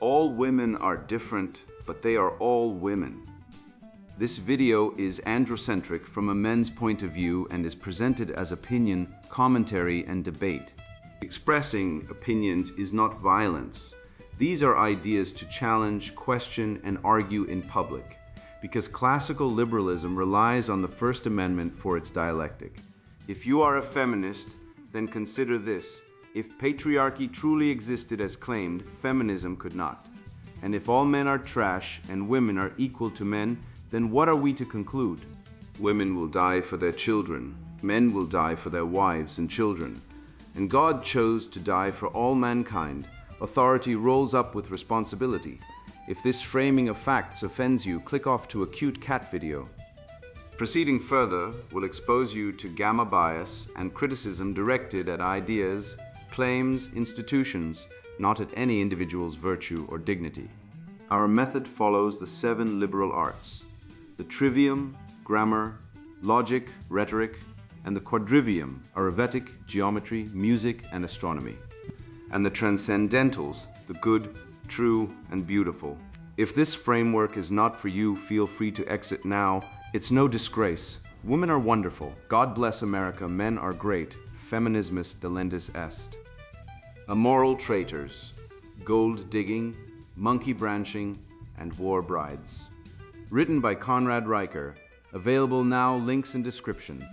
All women are different, but they are all women. This video is androcentric from a men's point of view and is presented as opinion, commentary, and debate. Expressing opinions is not violence. These are ideas to challenge, question, and argue in public, because classical liberalism relies on the First Amendment for its dialectic. If you are a feminist, then consider this. If patriarchy truly existed as claimed, feminism could not. And if all men are trash and women are equal to men, then what are we to conclude? Women will die for their children. Men will die for their wives and children. And God chose to die for all mankind. Authority rolls up with responsibility. If this framing of facts offends you, click off to a cute cat video. Proceeding further will expose you to gamma bias and criticism directed at ideas, claims, institutions, not at any individual's virtue or dignity. Our method follows the 7 liberal arts: the trivium, grammar, logic, rhetoric, and the quadrivium, arithmetic, geometry, music, and astronomy, and the transcendentals, the good, true, and beautiful. If this framework is not for you, feel free to exit now. It's no disgrace. Women are wonderful. God bless America. Men are great. Feminismus delendis est. Amoral Traitors, Gold Digging, Monkey Branching, and War Brides. Written by Conrad Riker. Available now, links in description.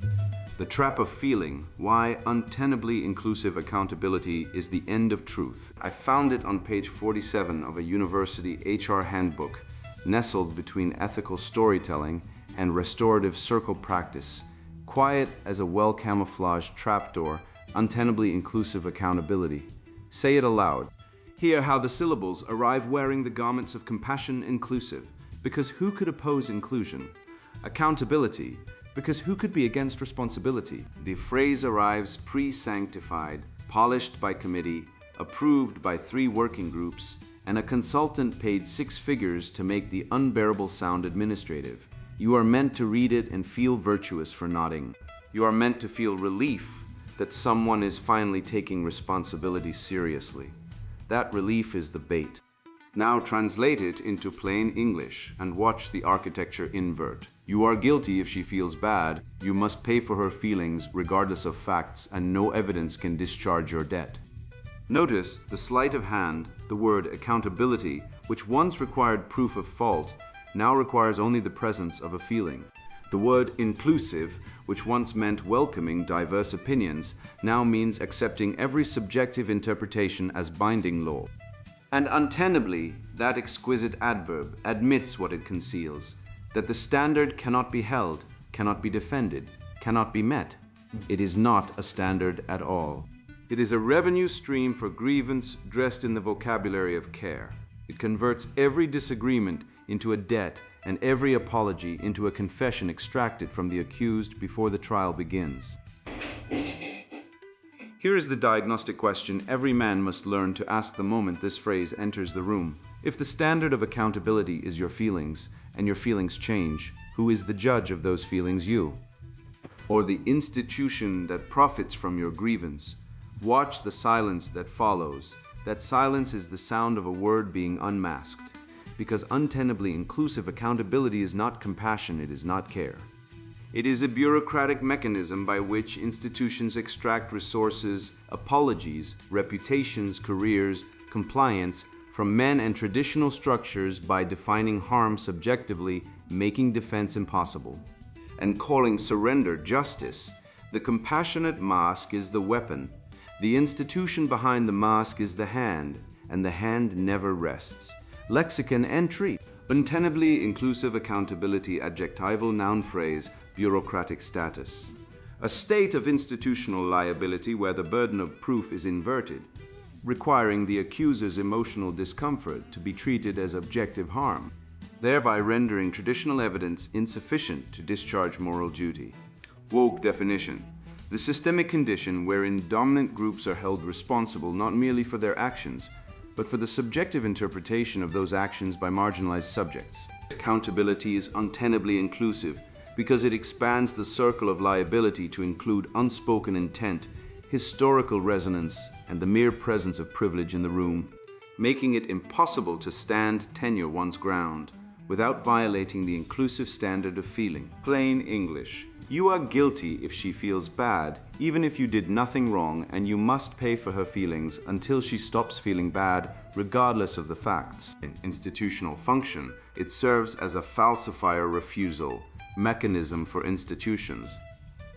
The Trap of Feeling, Why Untenably Inclusive Accountability is the End of Truth. I found it on page 47 of a university HR handbook, nestled between ethical storytelling and restorative circle practice, quiet as a well-camouflaged trapdoor, untenably inclusive accountability. Say it aloud. Hear how the syllables arrive wearing the garments of compassion inclusive, because who could oppose inclusion? Accountability, because who could be against responsibility? The phrase arrives pre-sanctified, polished by committee, approved by 3 working groups, and a consultant paid 6 figures to make the unbearable sound administrative. You are meant to read it and feel virtuous for nodding. You are meant to feel relief that someone is finally taking responsibility seriously. That relief is the bait. Now translate it into plain English and watch the architecture invert. You are guilty if she feels bad. You must pay for her feelings regardless of facts, and no evidence can discharge your debt. Notice the sleight of hand, the word accountability, which once required proof of fault, now requires only the presence of a feeling. The word inclusive, which once meant welcoming diverse opinions, now means accepting every subjective interpretation as binding law. And untenably, that exquisite adverb admits what it conceals, that the standard cannot be held, cannot be defended, cannot be met. It is not a standard at all. It is a revenue stream for grievance dressed in the vocabulary of care. It converts every disagreement into a debt and every apology into a confession extracted from the accused before the trial begins. Here is the diagnostic question every man must learn to ask the moment this phrase enters the room. If the standard of accountability is your feelings, and your feelings change, who is the judge of those feelings, you? Or the institution that profits from your grievance? Watch the silence that follows. That silence is the sound of a word being unmasked. Because untenably inclusive accountability is not compassion, it is not care. It is a bureaucratic mechanism by which institutions extract resources, apologies, reputations, careers, compliance from men and traditional structures by defining harm subjectively, making defense impossible, and calling surrender justice. The compassionate mask is the weapon. The institution behind the mask is the hand, and the hand never rests. Lexicon entry. Untenably inclusive accountability, adjectival noun phrase, bureaucratic status. A state of institutional liability where the burden of proof is inverted, requiring the accuser's emotional discomfort to be treated as objective harm, thereby rendering traditional evidence insufficient to discharge moral duty. Woke definition. The systemic condition wherein dominant groups are held responsible not merely for their actions, but for the subjective interpretation of those actions by marginalized subjects. Accountability is untenably inclusive because it expands the circle of liability to include unspoken intent, historical resonance, and the mere presence of privilege in the room. making it impossible to stand tenure one's ground without violating the inclusive standard of feeling. Plain English. You are guilty if she feels bad, even if you did nothing wrong, and you must pay for her feelings until she stops feeling bad, regardless of the facts. In institutional function, it serves as a falsifier refusal mechanism for institutions.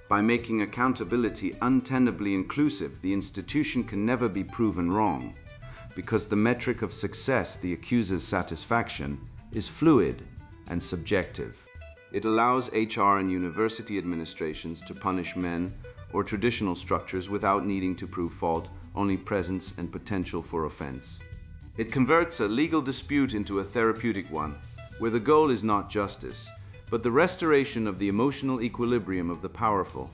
By making accountability untenably inclusive, the institution can never be proven wrong, because the metric of success, the accuser's satisfaction, is fluid and subjective. It allows HR and university administrations to punish men or traditional structures without needing to prove fault, only presence and potential for offense. It converts a legal dispute into a therapeutic one, where the goal is not justice, but the restoration of the emotional equilibrium of the powerful.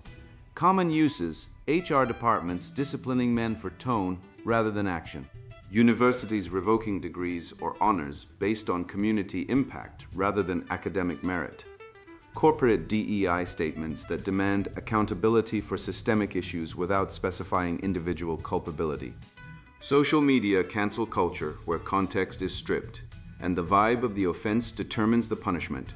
Common uses: HR departments disciplining men for tone rather than action. Universities revoking degrees or honors based on community impact rather than academic merit. Corporate DEI statements that demand accountability for systemic issues without specifying individual culpability. Social media cancel culture where context is stripped, and the vibe of the offense determines the punishment.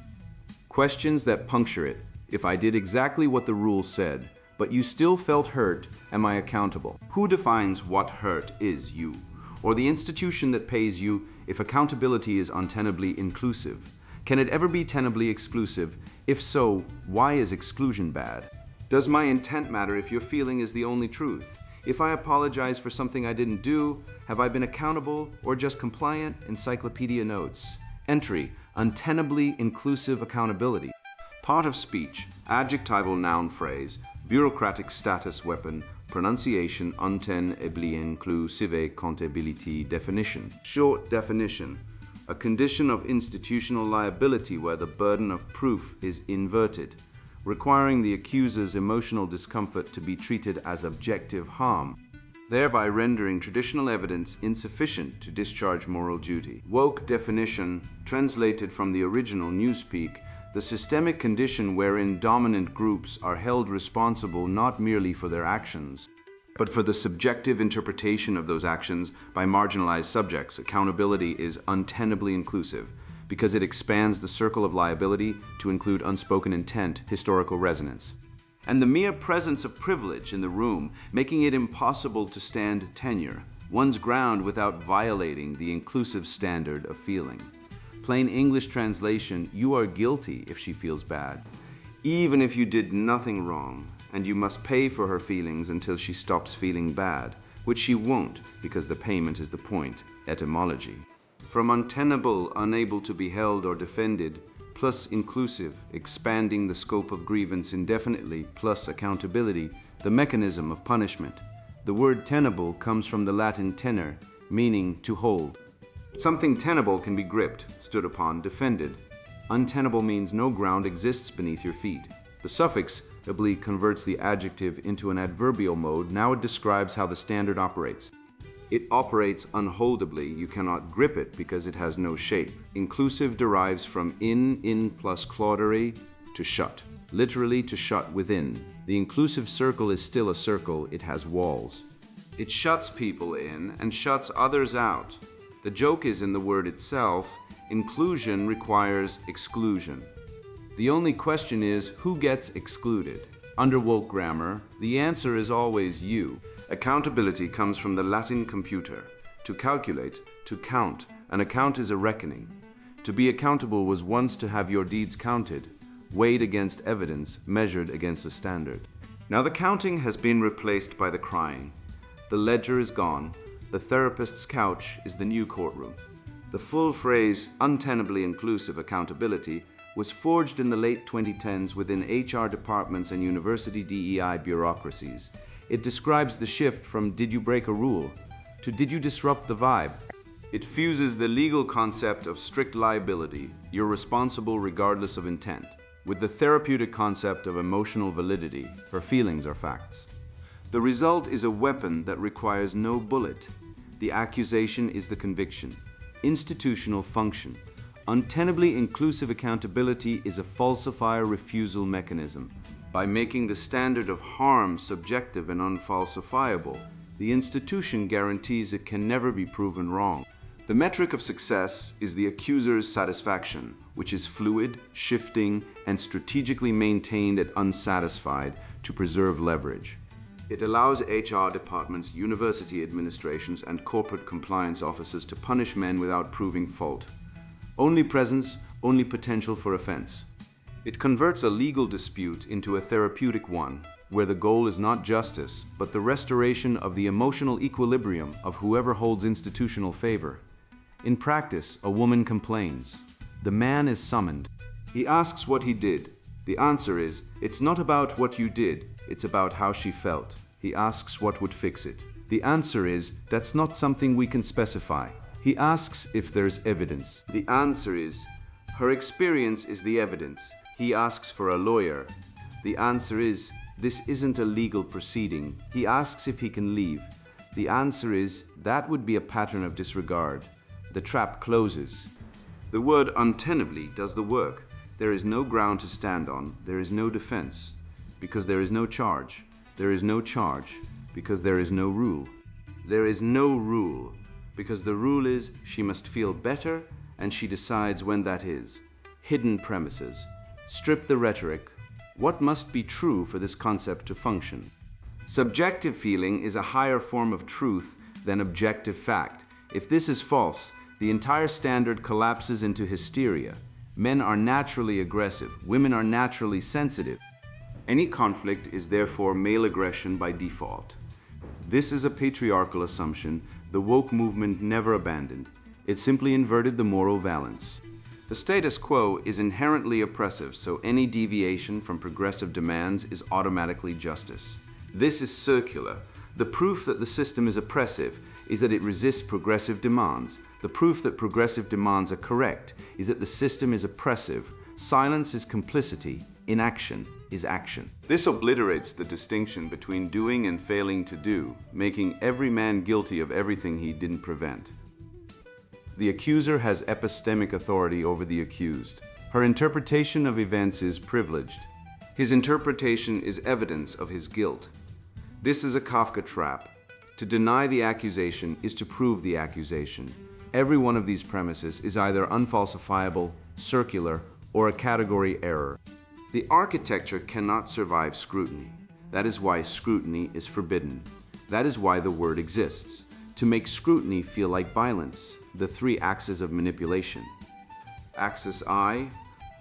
Questions that puncture it: if I did exactly what the rule said, but you still felt hurt, am I accountable? Who defines what hurt is, you or the institution that pays you? If accountability is untenably inclusive, can it ever be tenably exclusive? If so, why is exclusion bad? Does my intent matter if your feeling is the only truth? If I apologize for something I didn't do, have I been accountable or just compliant? Encyclopedia notes. Entry: untenably inclusive accountability. Part of speech: adjectival noun phrase, bureaucratic status weapon, pronunciation untenably inclusive comptability. Definition. Short definition: a condition of institutional liability where the burden of proof is inverted, requiring the accuser's emotional discomfort to be treated as objective harm, thereby rendering traditional evidence insufficient to discharge moral duty. Woke definition, translated from the original newspeak: the systemic condition wherein dominant groups are held responsible not merely for their actions, but for the subjective interpretation of those actions by marginalized subjects. Accountability is untenably inclusive because it expands the circle of liability to include unspoken intent, historical resonance, and the mere presence of privilege in the room, making it impossible to stand tenure one's ground without violating the inclusive standard of feeling. Plain English translation: you are guilty if she feels bad, even if you did nothing wrong, and you must pay for her feelings until she stops feeling bad, which she won't, because the payment is the point. Etymology. From untenable, unable to be held or defended, plus inclusive, expanding the scope of grievance indefinitely, plus accountability, the mechanism of punishment. The word tenable comes from the Latin tenere, meaning to hold. Something tenable can be gripped, stood upon, defended. Untenable means no ground exists beneath your feet. The suffix oblique converts the adjective into an adverbial mode. Now it describes how the standard operates. It operates unholdably. You cannot grip it because it has no shape. Inclusive derives from in plus claudere, to shut. Literally, to shut within. The inclusive circle is still a circle. It has walls. It shuts people in and shuts others out. The joke is in the word itself. Inclusion requires exclusion. The only question is, who gets excluded? Under woke grammar, the answer is always you. Accountability comes from the Latin computer. To calculate, to count. An account is a reckoning. To be accountable was once to have your deeds counted, weighed against evidence, measured against a standard. Now the counting has been replaced by the crying. The ledger is gone. The therapist's couch is the new courtroom. The full phrase, untenably inclusive accountability, was forged in the late 2010s within HR departments and university DEI bureaucracies. It describes the shift from "did you break a rule" to "did you disrupt the vibe?" It fuses the legal concept of strict liability, you're responsible regardless of intent, with the therapeutic concept of emotional validity, her feelings are facts. The result is a weapon that requires no bullet. The accusation is the conviction. Institutional function. Untenably inclusive accountability is a falsifier refusal mechanism. By making the standard of harm subjective and unfalsifiable, the institution guarantees it can never be proven wrong. The metric of success is the accuser's satisfaction, which is fluid, shifting, and strategically maintained at unsatisfied to preserve leverage. It allows HR departments, university administrations, and corporate compliance officers to punish men without proving fault. Only presence, only potential for offense. It converts a legal dispute into a therapeutic one, where the goal is not justice, but the restoration of the emotional equilibrium of whoever holds institutional favor. In practice, a woman complains. The man is summoned. He asks what he did. The answer is, it's not about what you did, it's about how she felt. He asks what would fix it. The answer is, that's not something we can specify. He asks if there's evidence. The answer is, her experience is the evidence. He asks for a lawyer. The answer is, this isn't a legal proceeding. He asks if he can leave. The answer is, that would be a pattern of disregard. The trap closes. The word untenably does the work. There is no ground to stand on. There is no defense, because there is no charge. There is no charge, because there is no rule. There is no rule, because the rule is she must feel better, and she decides when that is. Hidden premises. Strip the rhetoric. What must be true for this concept to function? Subjective feeling is a higher form of truth than objective fact. If this is false, the entire standard collapses into hysteria. Men are naturally aggressive. Women are naturally sensitive. Any conflict is therefore male aggression by default. This is a patriarchal assumption the woke movement never abandoned. It simply inverted the moral balance. The status quo is inherently oppressive, so any deviation from progressive demands is automatically justice. This is circular. The proof that the system is oppressive is that it resists progressive demands. The proof that progressive demands are correct is that the system is oppressive. Silence is complicity. Inaction is action. This obliterates the distinction between doing and failing to do, making every man guilty of everything he didn't prevent. The accuser has epistemic authority over the accused. Her interpretation of events is privileged. His interpretation is evidence of his guilt. This is a Kafka trap. To deny the accusation is to prove the accusation. Every one of these premises is either unfalsifiable, circular, or a category error. The architecture cannot survive scrutiny. That is why scrutiny is forbidden. That is why the word exists, to make scrutiny feel like violence, the three axes of manipulation. Axis I,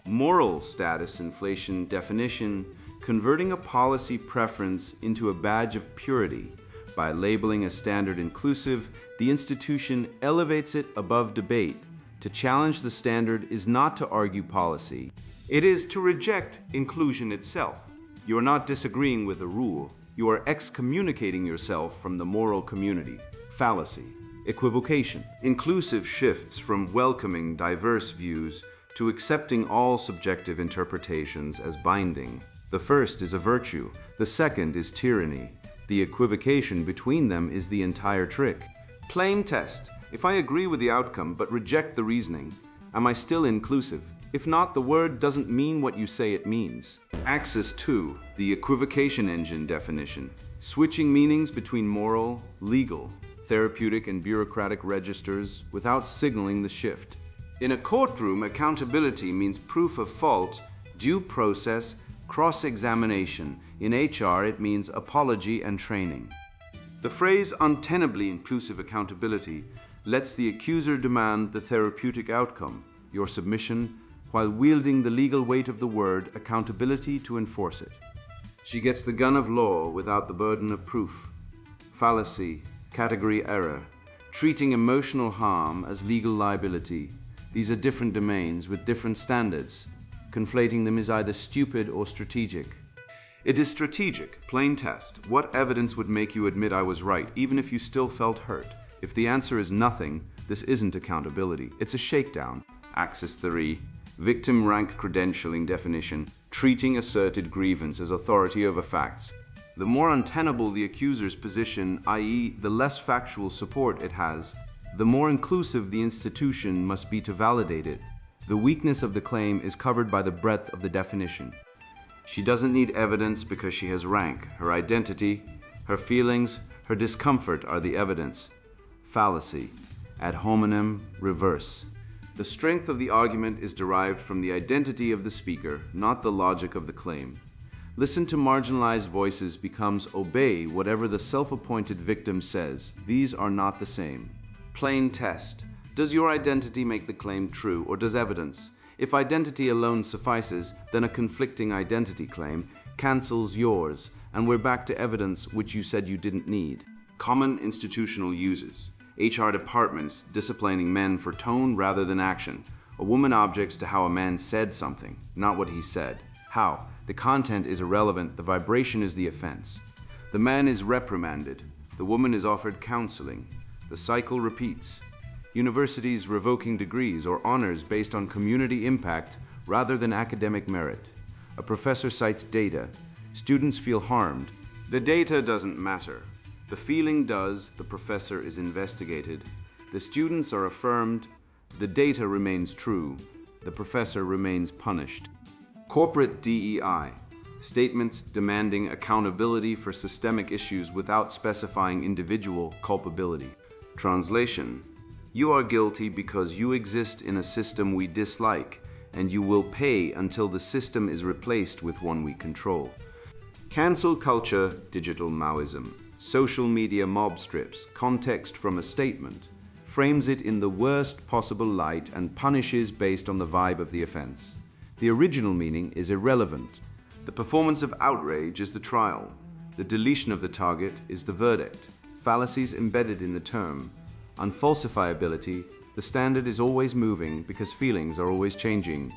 moral status inflation definition, converting a policy preference into a badge of purity. By labeling a standard inclusive, the institution elevates it above debate. To challenge the standard is not to argue policy. It is to reject inclusion itself. You are not disagreeing with the rule. You are excommunicating yourself from the moral community. Fallacy. Equivocation. Inclusive shifts from welcoming diverse views to accepting all subjective interpretations as binding. The first is a virtue. The second is tyranny. The equivocation between them is the entire trick. Plain test. If I agree with the outcome but reject the reasoning, am I still inclusive? If not, the word doesn't mean what you say it means. Axis 2, the equivocation engine definition. Switching meanings between moral, legal, therapeutic, and bureaucratic registers without signaling the shift. In a courtroom, accountability means proof of fault, due process, cross-examination. In HR, it means apology and training. The phrase untenably inclusive accountability lets the accuser demand the therapeutic outcome, your submission, while wielding the legal weight of the word accountability to enforce it. She gets the gun of law without the burden of proof. Fallacy, category error, treating emotional harm as legal liability. These are different domains with different standards. Conflating them is either stupid or strategic. It is strategic, plain test. What evidence would make you admit I was right, even if you still felt hurt? If the answer is nothing, this isn't accountability. It's a shakedown. Axis 3. Victim rank credentialing definition, treating asserted grievance as authority over facts. The more untenable the accuser's position, i.e., the less factual support it has, the more inclusive the institution must be to validate it. The weakness of the claim is covered by the breadth of the definition. She doesn't need evidence because she has rank. Her identity, her feelings, her discomfort are the evidence. Fallacy. ad hominem reverse. The strength of the argument is derived from the identity of the speaker, not the logic of the claim. Listen to marginalized voices becomes obey whatever the self-appointed victim says. These are not the same. Plain test. Does your identity make the claim true, or does evidence? If identity alone suffices, then a conflicting identity claim cancels yours, and we're back to evidence which you said you didn't need. Common institutional uses. HR departments disciplining men for tone rather than action. A woman objects to how a man said something, not what he said. How? The content is irrelevant, the vibration is the offense. The man is reprimanded. The woman is offered counseling. The cycle repeats. Universities revoking degrees or honors based on community impact rather than academic merit. A professor cites data. Students feel harmed. The data doesn't matter. The feeling does. The professor is investigated. The students are affirmed. The data remains true. The professor remains punished. Corporate DEI. Statements demanding accountability for systemic issues without specifying individual culpability. Translation. You are guilty because you exist in a system we dislike, and you will pay until the system is replaced with one we control. Cancel culture, digital Maoism. Social media mob strips context from a statement, frames it in the worst possible light, and punishes based on the vibe of the offense. The original meaning is irrelevant. The performance of outrage is the trial. The deletion of the target is the verdict. Fallacies embedded in the term. Unfalsifiability, the standard is always moving because feelings are always changing.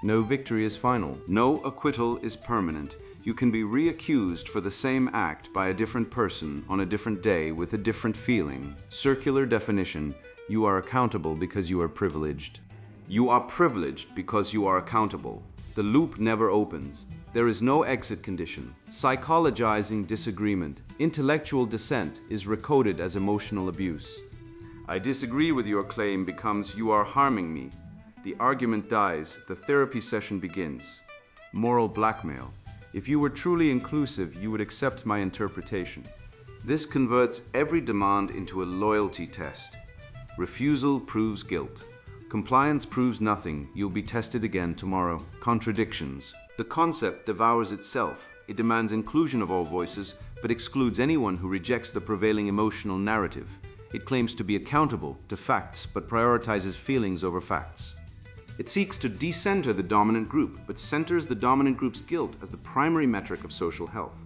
No victory is final. No acquittal is permanent. You can be reaccused for the same act by a different person on a different day with a different feeling. Circular definition. You are accountable because you are privileged. You are privileged because you are accountable. The loop never opens. There is no exit condition. Psychologizing disagreement. Intellectual dissent is recoded as emotional abuse. I disagree with your claim becomes you are harming me. The argument dies. The therapy session begins. Moral blackmail. If you were truly inclusive, you would accept my interpretation. This converts every demand into a loyalty test. Refusal proves guilt. Compliance proves nothing. You'll be tested again tomorrow. Contradictions. The concept devours itself. It demands inclusion of all voices, but excludes anyone who rejects the prevailing emotional narrative. It claims to be accountable to facts, but prioritizes feelings over facts. It seeks to decenter the dominant group, but centers the dominant group's guilt as the primary metric of social health.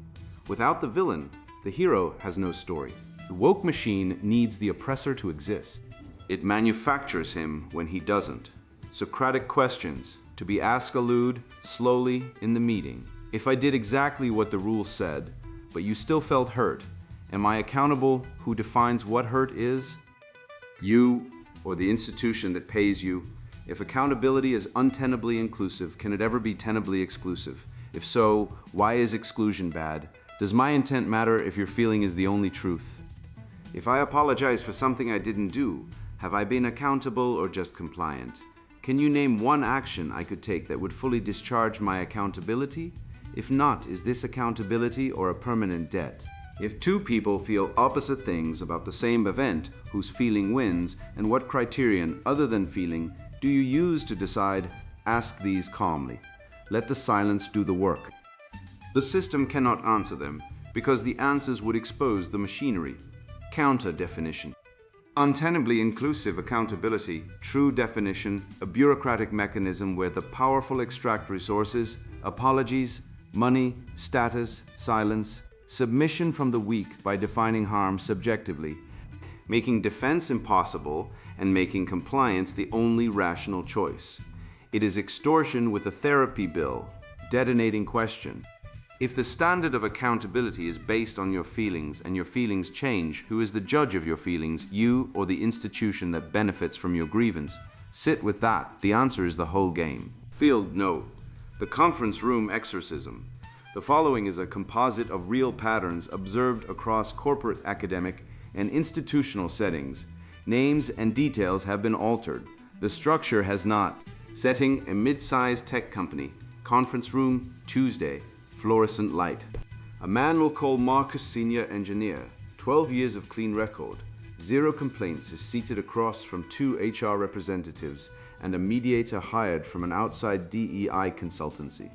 Without the villain, the hero has no story. The woke machine needs the oppressor to exist. It manufactures him when he doesn't. Socratic questions, to be asked aloud, slowly, in the meeting. If I did exactly what the rule said, but you still felt hurt, am I accountable? Who defines what hurt is? You, or the institution that pays you. If accountability is untenably inclusive, can it ever be tenably exclusive? If so, why is exclusion bad? Does my intent matter if your feeling is the only truth? If I apologize for something I didn't do, have I been accountable or just compliant? Can you name one action I could take that would fully discharge my accountability? If not, is this accountability or a permanent debt? If two people feel opposite things about the same event, whose feeling wins, and what criterion other than feeling do you use to decide? Ask these calmly. Let the silence do the work. The system cannot answer them, because the answers would expose the machinery. Counter definition. Untenably inclusive accountability, true definition, a bureaucratic mechanism where the powerful extract resources, apologies, money, status, silence, submission from the weak by defining harm subjectively, making defense impossible and making compliance the only rational choice. It is extortion with a therapy bill, detonating question. If the standard of accountability is based on your feelings and your feelings change, who is the judge of your feelings, you or the institution that benefits from your grievance? Sit with that. The answer is the whole game. Field note. The conference room exorcism. The following is a composite of real patterns observed across corporate, academic, and institutional settings. Names and details have been altered. The structure has not. Setting: a mid-sized tech company. Conference room, Tuesday. Fluorescent light. A man will call Marcus senior engineer. 12 years of clean record. Zero Complaints is seated across from two HR representatives and a mediator hired from an outside DEI consultancy.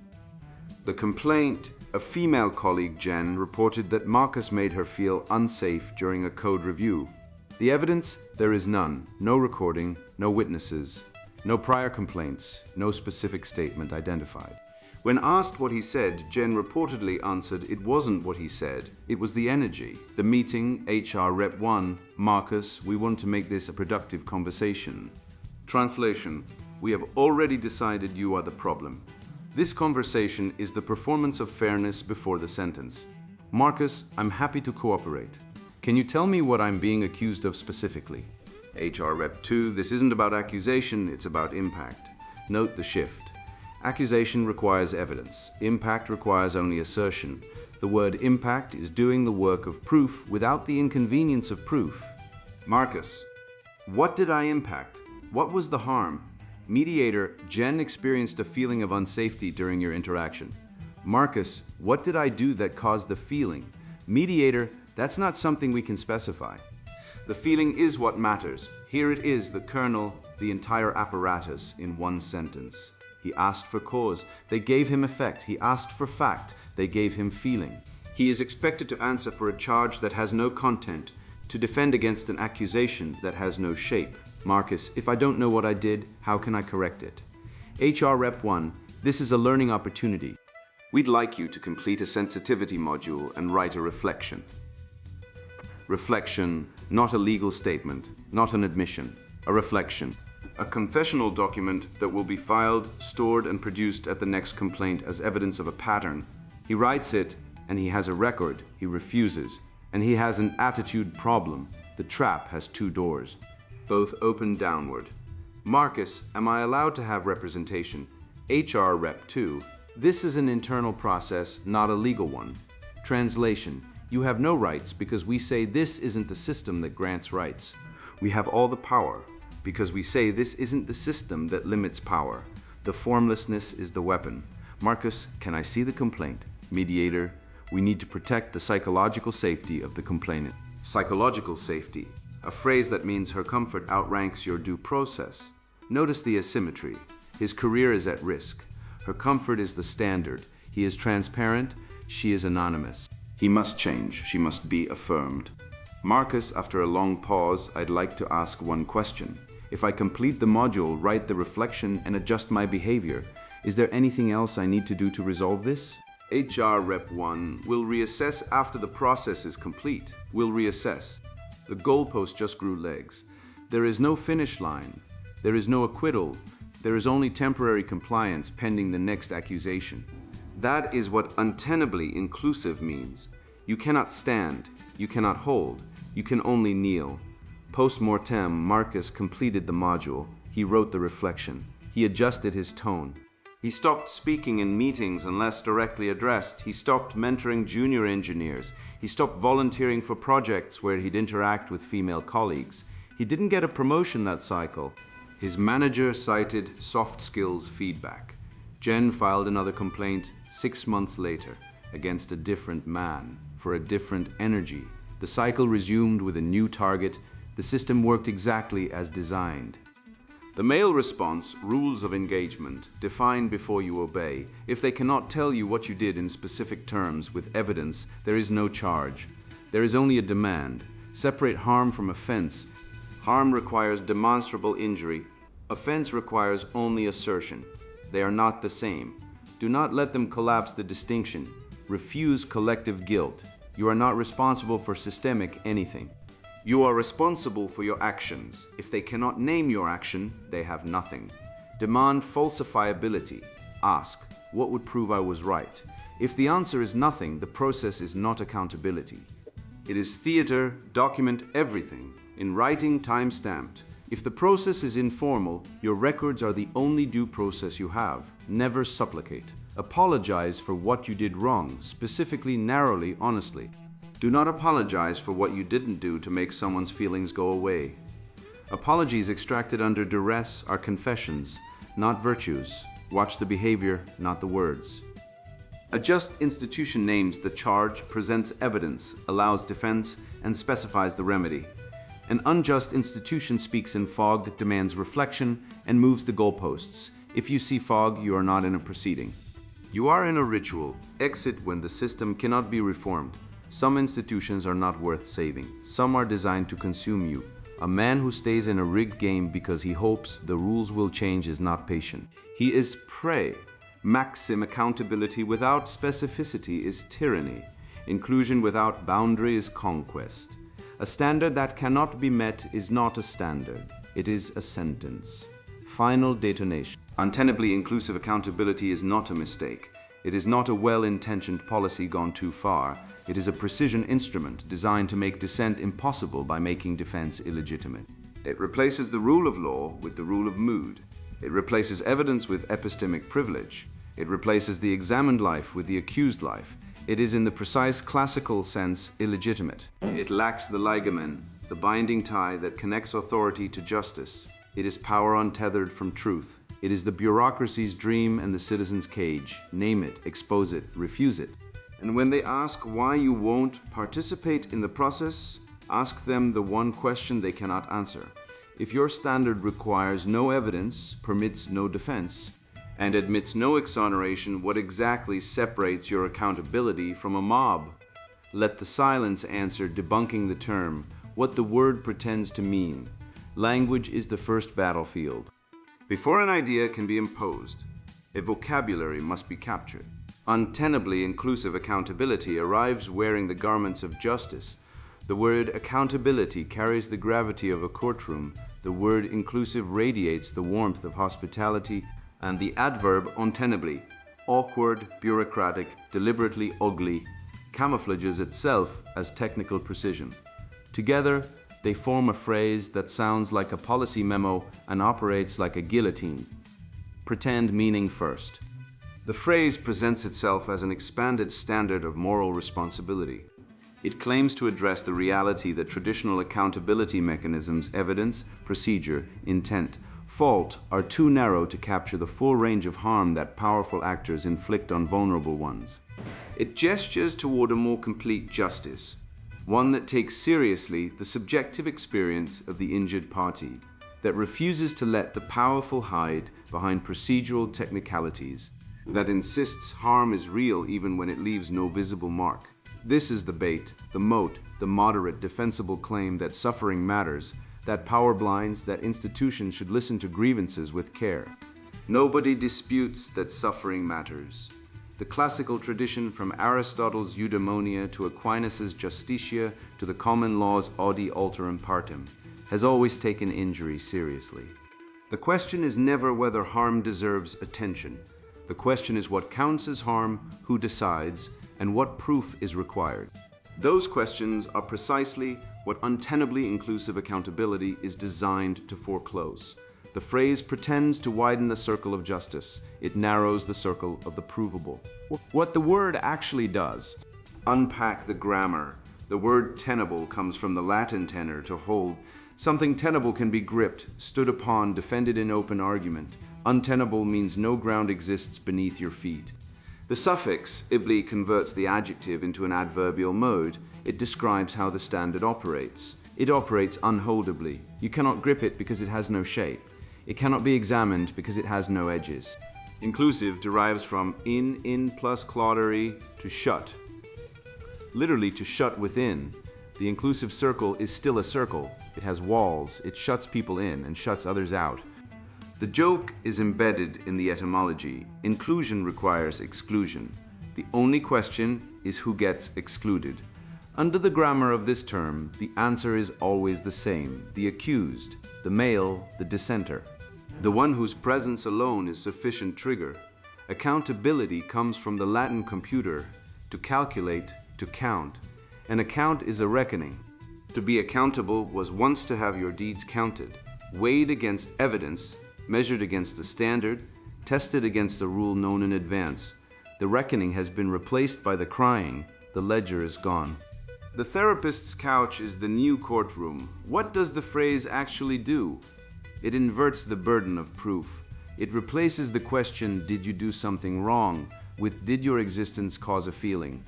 The complaint, a female colleague, Jen, reported that Marcus made her feel unsafe during a code review. The evidence? There is none. No recording, no witnesses, no prior complaints, no specific statement identified. When asked what he said, Jen reportedly answered it wasn't what he said, it was the energy. The meeting, HR Rep 1, Marcus, we want to make this a productive conversation. Translation: we have already decided you are the problem. This conversation is the performance of fairness before the sentence. Marcus, I'm happy to cooperate. Can you tell me what I'm being accused of specifically? HR Rep 2, this isn't about accusation, it's about impact. Note the shift. Accusation requires evidence. Impact requires only assertion. The word impact is doing the work of proof without the inconvenience of proof. Marcus, what did I impact? What was the harm? Mediator, Jen experienced a feeling of unsafety during your interaction. Marcus, what did I do that caused the feeling? Mediator, that's not something we can specify. The feeling is what matters. Here it is, the kernel, the entire apparatus in one sentence. He asked for cause, they gave him effect. He asked for fact, they gave him feeling. He is expected to answer for a charge that has no content, to defend against an accusation that has no shape. Marcus, if I don't know what I did, how can I correct it? HR Rep 1, this is a learning opportunity. We'd like you to complete a sensitivity module and write a reflection. Reflection, not a legal statement, not an admission, a reflection. A confessional document that will be filed, stored, and produced at the next complaint as evidence of a pattern. He writes it, and he has a record. He refuses, and he has an attitude problem. The trap has two doors, both open downward. Marcus, am I allowed to have representation? HR Rep 2, this is an internal process, not a legal one. Translation, you have no rights because we say this isn't the system that grants rights. We have all the power because we say this isn't the system that limits power. The formlessness is the weapon. Marcus, can I see the complaint? Mediator, we need to protect the psychological safety of the complainant. Psychological safety, a phrase that means her comfort outranks your due process. Notice the asymmetry. His career is at risk. Her comfort is the standard. He is transparent. She is anonymous. He must change. She must be affirmed. Marcus, after a long pause, I'd like to ask one question. If I complete the module, write the reflection, and adjust my behavior, is there anything else I need to do to resolve this? HR Rep 1 will reassess after the process is complete. We'll reassess. The goalpost just grew legs. There is no finish line. There is no acquittal. There is only temporary compliance pending the next accusation. That is what untenably inclusive means. You cannot stand. You cannot hold. You can only kneel. Post-mortem, Marcus completed the module. He wrote the reflection. He adjusted his tone. He stopped speaking in meetings unless directly addressed. He stopped mentoring junior engineers. He stopped volunteering for projects where he'd interact with female colleagues. He didn't get a promotion that cycle. His manager cited soft skills feedback. Jen filed another complaint 6 months later against a different man for a different energy. The cycle resumed with a new target. The system worked exactly as designed. The male response, rules of engagement, define before you obey. If they cannot tell you what you did in specific terms with evidence, there is no charge. There is only a demand. Separate harm from offense. Harm requires demonstrable injury. Offense requires only assertion. They are not the same. Do not let them collapse the distinction. Refuse collective guilt. You are not responsible for systemic anything. You are responsible for your actions. If they cannot name your action, they have nothing. Demand falsifiability. Ask, what would prove I was right? If the answer is nothing, the process is not accountability. It is theater, document everything. In writing, time-stamped. If the process is informal, your records are the only due process you have. Never supplicate. Apologize for what you did wrong, specifically, narrowly, honestly. Do not apologize for what you didn't do to make someone's feelings go away. Apologies extracted under duress are confessions, not virtues. Watch the behavior, not the words. A just institution names the charge, presents evidence, allows defense, and specifies the remedy. An unjust institution speaks in fog, demands reflection, and moves the goalposts. If you see fog, you are not in a proceeding. You are in a ritual. Exit when the system cannot be reformed. Some institutions are not worth saving. Some are designed to consume you. A man who stays in a rigged game because he hopes the rules will change is not patient. He is prey. Maxim accountability without specificity is tyranny. Inclusion without boundary is conquest. A standard that cannot be met is not a standard. It is a sentence. Final detonation. Untenably inclusive accountability is not a mistake. It is not a well-intentioned policy gone too far. It is a precision instrument designed to make dissent impossible by making defense illegitimate. It replaces the rule of law with the rule of mood. It replaces evidence with epistemic privilege. It replaces the examined life with the accused life. It is in the precise classical sense illegitimate. It lacks the ligamen, the binding tie that connects authority to justice. It is power untethered from truth. It is the bureaucracy's dream and the citizen's cage. Name it, expose it, refuse it. And when they ask why you won't participate in the process, ask them the one question they cannot answer. If your standard requires no evidence, permits no defense, and admits no exoneration, what exactly separates your accountability from a mob? Let the silence answer, debunking the term, what the word pretends to mean. Language is the first battlefield. Before an idea can be imposed, a vocabulary must be captured. Untenably inclusive accountability arrives wearing the garments of justice. The word accountability carries the gravity of a courtroom. The word inclusive radiates the warmth of hospitality, and the adverb untenably, awkward, bureaucratic, deliberately ugly, camouflages itself as technical precision. Together, they form a phrase that sounds like a policy memo and operates like a guillotine. Pretend meaning first. The phrase presents itself as an expanded standard of moral responsibility. It claims to address the reality that traditional accountability mechanisms, evidence, procedure, intent, fault are too narrow to capture the full range of harm that powerful actors inflict on vulnerable ones. It gestures toward a more complete justice, one that takes seriously the subjective experience of the injured party, that refuses to let the powerful hide behind procedural technicalities, that insists harm is real even when it leaves no visible mark. This is the bait, the moat, the moderate, defensible claim that suffering matters, that power blinds, that institutions should listen to grievances with care. Nobody disputes that suffering matters. The classical tradition from Aristotle's eudaimonia to Aquinas's Justitia to the common law's audi alterum partem has always taken injury seriously. The question is never whether harm deserves attention. The question is what counts as harm, who decides, and what proof is required. Those questions are precisely what untenably inclusive accountability is designed to foreclose. The phrase pretends to widen the circle of justice. It narrows the circle of the provable. What the word actually does, unpack the grammar. The word tenable comes from the Latin tenor, to hold. Something tenable can be gripped, stood upon, defended in open argument. Untenable means no ground exists beneath your feet. The suffix ibly converts the adjective into an adverbial mode. It describes how the standard operates. It operates unholdably. You cannot grip it because it has no shape. It cannot be examined because it has no edges. Inclusive derives from in plus claudery, to shut. Literally to shut within. The inclusive circle is still a circle. It has walls. It shuts people in and shuts others out. The joke is embedded in the etymology. Inclusion requires exclusion. The only question is who gets excluded. Under the grammar of this term, the answer is always the same: the accused, the male, the dissenter. The one whose presence alone is sufficient trigger. Accountability comes from the Latin computer, to calculate, to count. An account is a reckoning. To be accountable was once to have your deeds counted, weighed against evidence, measured against a standard, tested against a rule known in advance. The reckoning has been replaced by the crying. The ledger is gone. The therapist's couch is the new courtroom. What does the phrase actually do? It inverts the burden of proof. It replaces the question, did you do something wrong, with did your existence cause a feeling?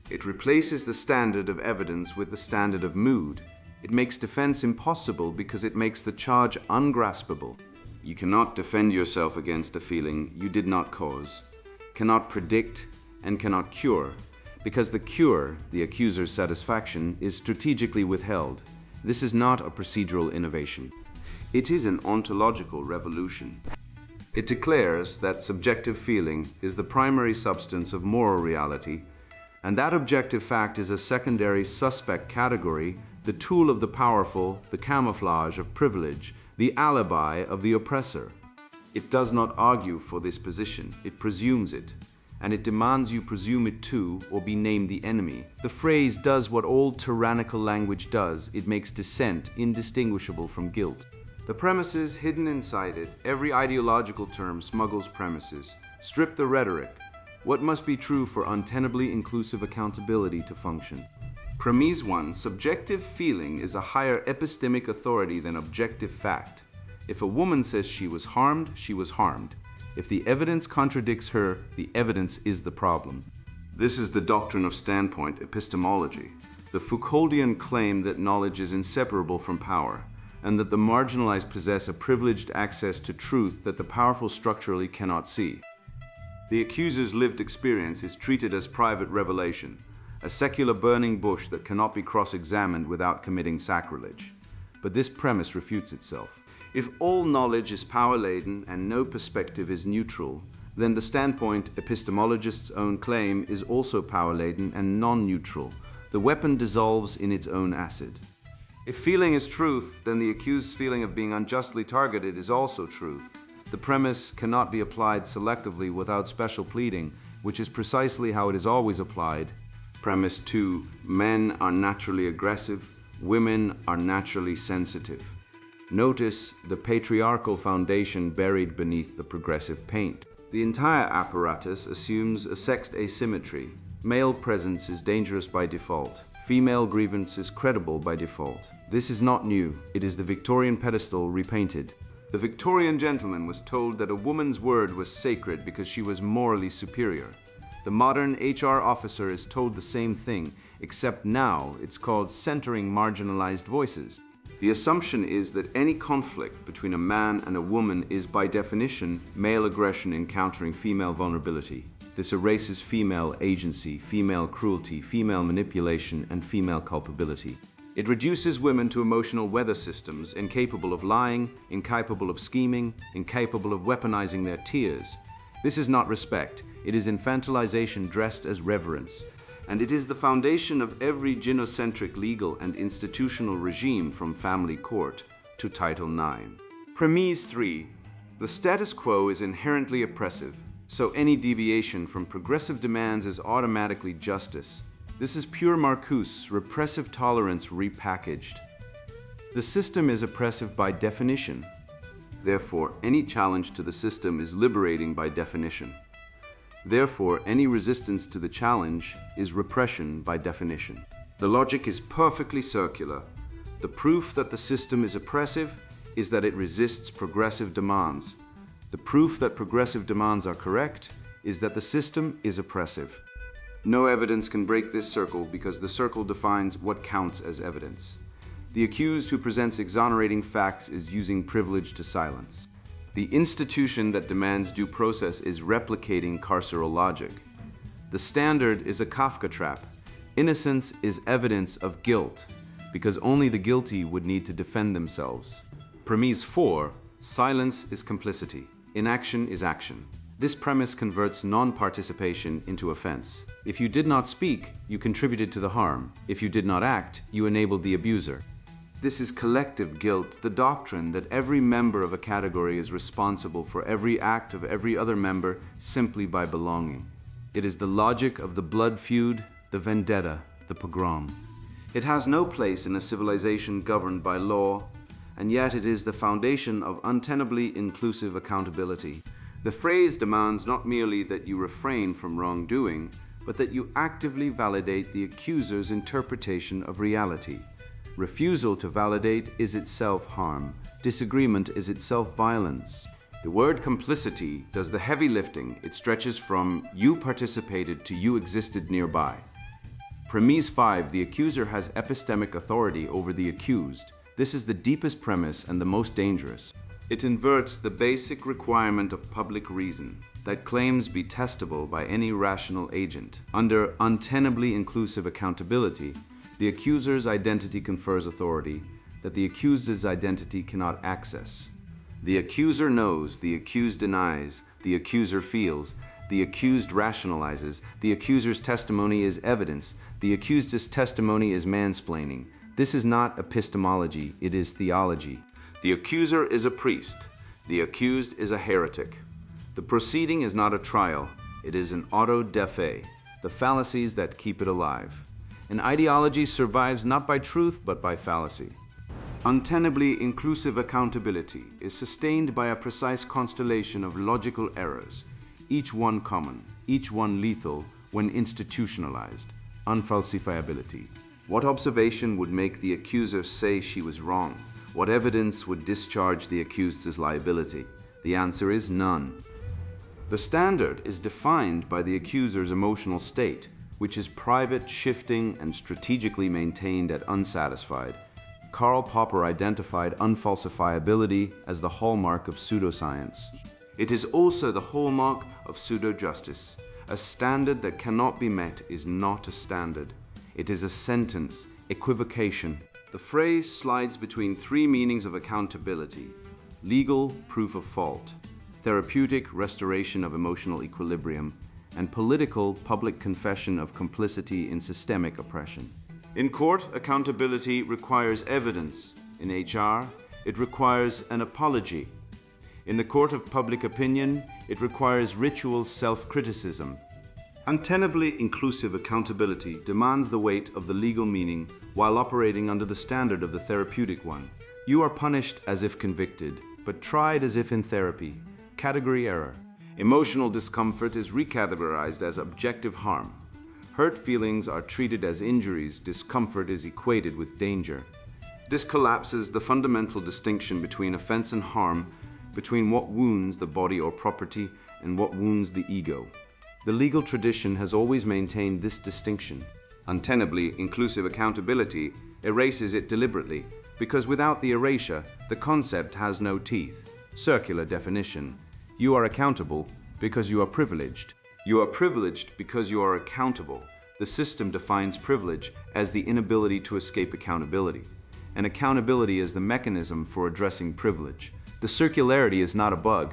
It replaces the standard of evidence with the standard of mood. It makes defense impossible because it makes the charge ungraspable. You cannot defend yourself against a feeling you did not cause, cannot predict, and cannot cure, because the cure, the accuser's satisfaction, is strategically withheld. This is not a procedural innovation. It is an ontological revolution. It declares that subjective feeling is the primary substance of moral reality, and that objective fact is a secondary suspect category, the tool of the powerful, the camouflage of privilege, the alibi of the oppressor. It does not argue for this position, it presumes it, and it demands you presume it too or be named the enemy. The phrase does what all tyrannical language does, it makes dissent indistinguishable from guilt. The premises hidden inside it, every ideological term smuggles premises. Strip the rhetoric. What must be true for untenably inclusive accountability to function? Premise 1. Subjective feeling is a higher epistemic authority than objective fact. If a woman says she was harmed, she was harmed. If the evidence contradicts her, the evidence is the problem. This is the doctrine of standpoint epistemology, the Foucauldian claim that knowledge is inseparable from power, and that the marginalized possess a privileged access to truth that the powerful structurally cannot see. The accuser's lived experience is treated as private revelation, a secular burning bush that cannot be cross-examined without committing sacrilege. But this premise refutes itself. If all knowledge is power-laden and no perspective is neutral, then the standpoint epistemologist's own claim is also power-laden and non-neutral. The weapon dissolves in its own acid. If feeling is truth, then the accused's feeling of being unjustly targeted is also truth. The premise cannot be applied selectively without special pleading, which is precisely how it is always applied. Premise 2. Men are naturally aggressive, women are naturally sensitive. Notice the patriarchal foundation buried beneath the progressive paint. The entire apparatus assumes a sexed asymmetry. Male presence is dangerous by default. Female grievance is credible by default. This is not new. It is the Victorian pedestal repainted. The Victorian gentleman was told that a woman's word was sacred because she was morally superior. The modern HR officer is told the same thing, except now it's called centering marginalized voices. The assumption is that any conflict between a man and a woman is by definition male aggression encountering female vulnerability. This erases female agency, female cruelty, female manipulation, and female culpability. It reduces women to emotional weather systems, incapable of lying, incapable of scheming, incapable of weaponizing their tears. This is not respect, it is infantilization dressed as reverence. And it is the foundation of every gynocentric legal and institutional regime from family court to Title IX. Premise 3. The status quo is inherently oppressive, so any deviation from progressive demands is automatically justice. This is pure Marcuse, repressive tolerance repackaged. The system is oppressive by definition. Therefore, any challenge to the system is liberating by definition. Therefore, any resistance to the challenge is repression by definition. The logic is perfectly circular. The proof that the system is oppressive is that it resists progressive demands. The proof that progressive demands are correct is that the system is oppressive. No evidence can break this circle because the circle defines what counts as evidence. The accused who presents exonerating facts is using privilege to silence. The institution that demands due process is replicating carceral logic. The standard is a Kafka trap. Innocence is evidence of guilt, because only the guilty would need to defend themselves. Premise 4. Silence is complicity. Inaction is action. This premise converts non-participation into offense. If you did not speak, you contributed to the harm. If you did not act, you enabled the abuser. This is collective guilt, the doctrine that every member of a category is responsible for every act of every other member simply by belonging. It is the logic of the blood feud, the vendetta, the pogrom. It has no place in a civilization governed by law, and yet it is the foundation of untenably inclusive accountability. The phrase demands not merely that you refrain from wrongdoing, but that you actively validate the accuser's interpretation of reality. Refusal to validate is itself harm. Disagreement is itself violence. The word complicity does the heavy lifting. It stretches from you participated to you existed nearby. Premise 5. The accuser has epistemic authority over the accused. This is the deepest premise and the most dangerous. It inverts the basic requirement of public reason, that claims be testable by any rational agent. Under untenably inclusive accountability, the accuser's identity confers authority that the accused's identity cannot access. The accuser knows, the accused denies, the accuser feels, the accused rationalizes, the accuser's testimony is evidence, the accused's testimony is mansplaining. This is not epistemology, it is theology. The accuser is a priest, the accused is a heretic. The proceeding is not a trial, it is an auto da fe, the fallacies that keep it alive. An ideology survives not by truth but by fallacy. Untenably inclusive accountability is sustained by a precise constellation of logical errors, each one common, each one lethal when institutionalized. Unfalsifiability. What observation would make the accuser say she was wrong? What evidence would discharge the accused's liability? The answer is none. The standard is defined by the accuser's emotional state, which is private, shifting, and strategically maintained at unsatisfied. Karl Popper identified unfalsifiability as the hallmark of pseudoscience. It is also the hallmark of pseudo-justice. A standard that cannot be met is not a standard. It is a sentence, equivocation. The phrase slides between three meanings of accountability: legal, proof of fault; therapeutic, restoration of emotional equilibrium; and political, public confession of complicity in systemic oppression. In court, accountability requires evidence. In HR, it requires an apology. In the court of public opinion, it requires ritual self-criticism. Untenably inclusive accountability demands the weight of the legal meaning while operating under the standard of the therapeutic one. You are punished as if convicted, but tried as if in therapy. Category error. Emotional discomfort is recategorized as objective harm. Hurt feelings are treated as injuries, discomfort is equated with danger. This collapses the fundamental distinction between offense and harm, between what wounds the body or property and what wounds the ego. The legal tradition has always maintained this distinction. Untenably inclusive accountability erases it deliberately, because without the erasure, the concept has no teeth. Circular definition. You are accountable because you are privileged. You are privileged because you are accountable. The system defines privilege as the inability to escape accountability, and accountability is the mechanism for addressing privilege. The circularity is not a bug.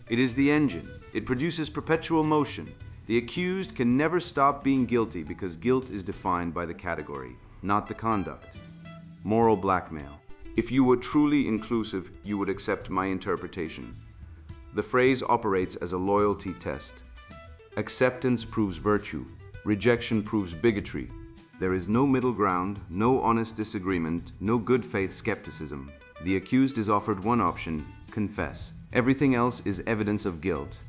It is the engine. It produces perpetual motion. The accused can never stop being guilty because guilt is defined by the category, not the conduct. Moral blackmail. If you were truly inclusive, you would accept my interpretation. The phrase operates as a loyalty test. Acceptance proves virtue. Rejection proves bigotry. There is no middle ground, no honest disagreement, no good faith skepticism. The accused is offered one option: confess. Everything else is evidence of guilt.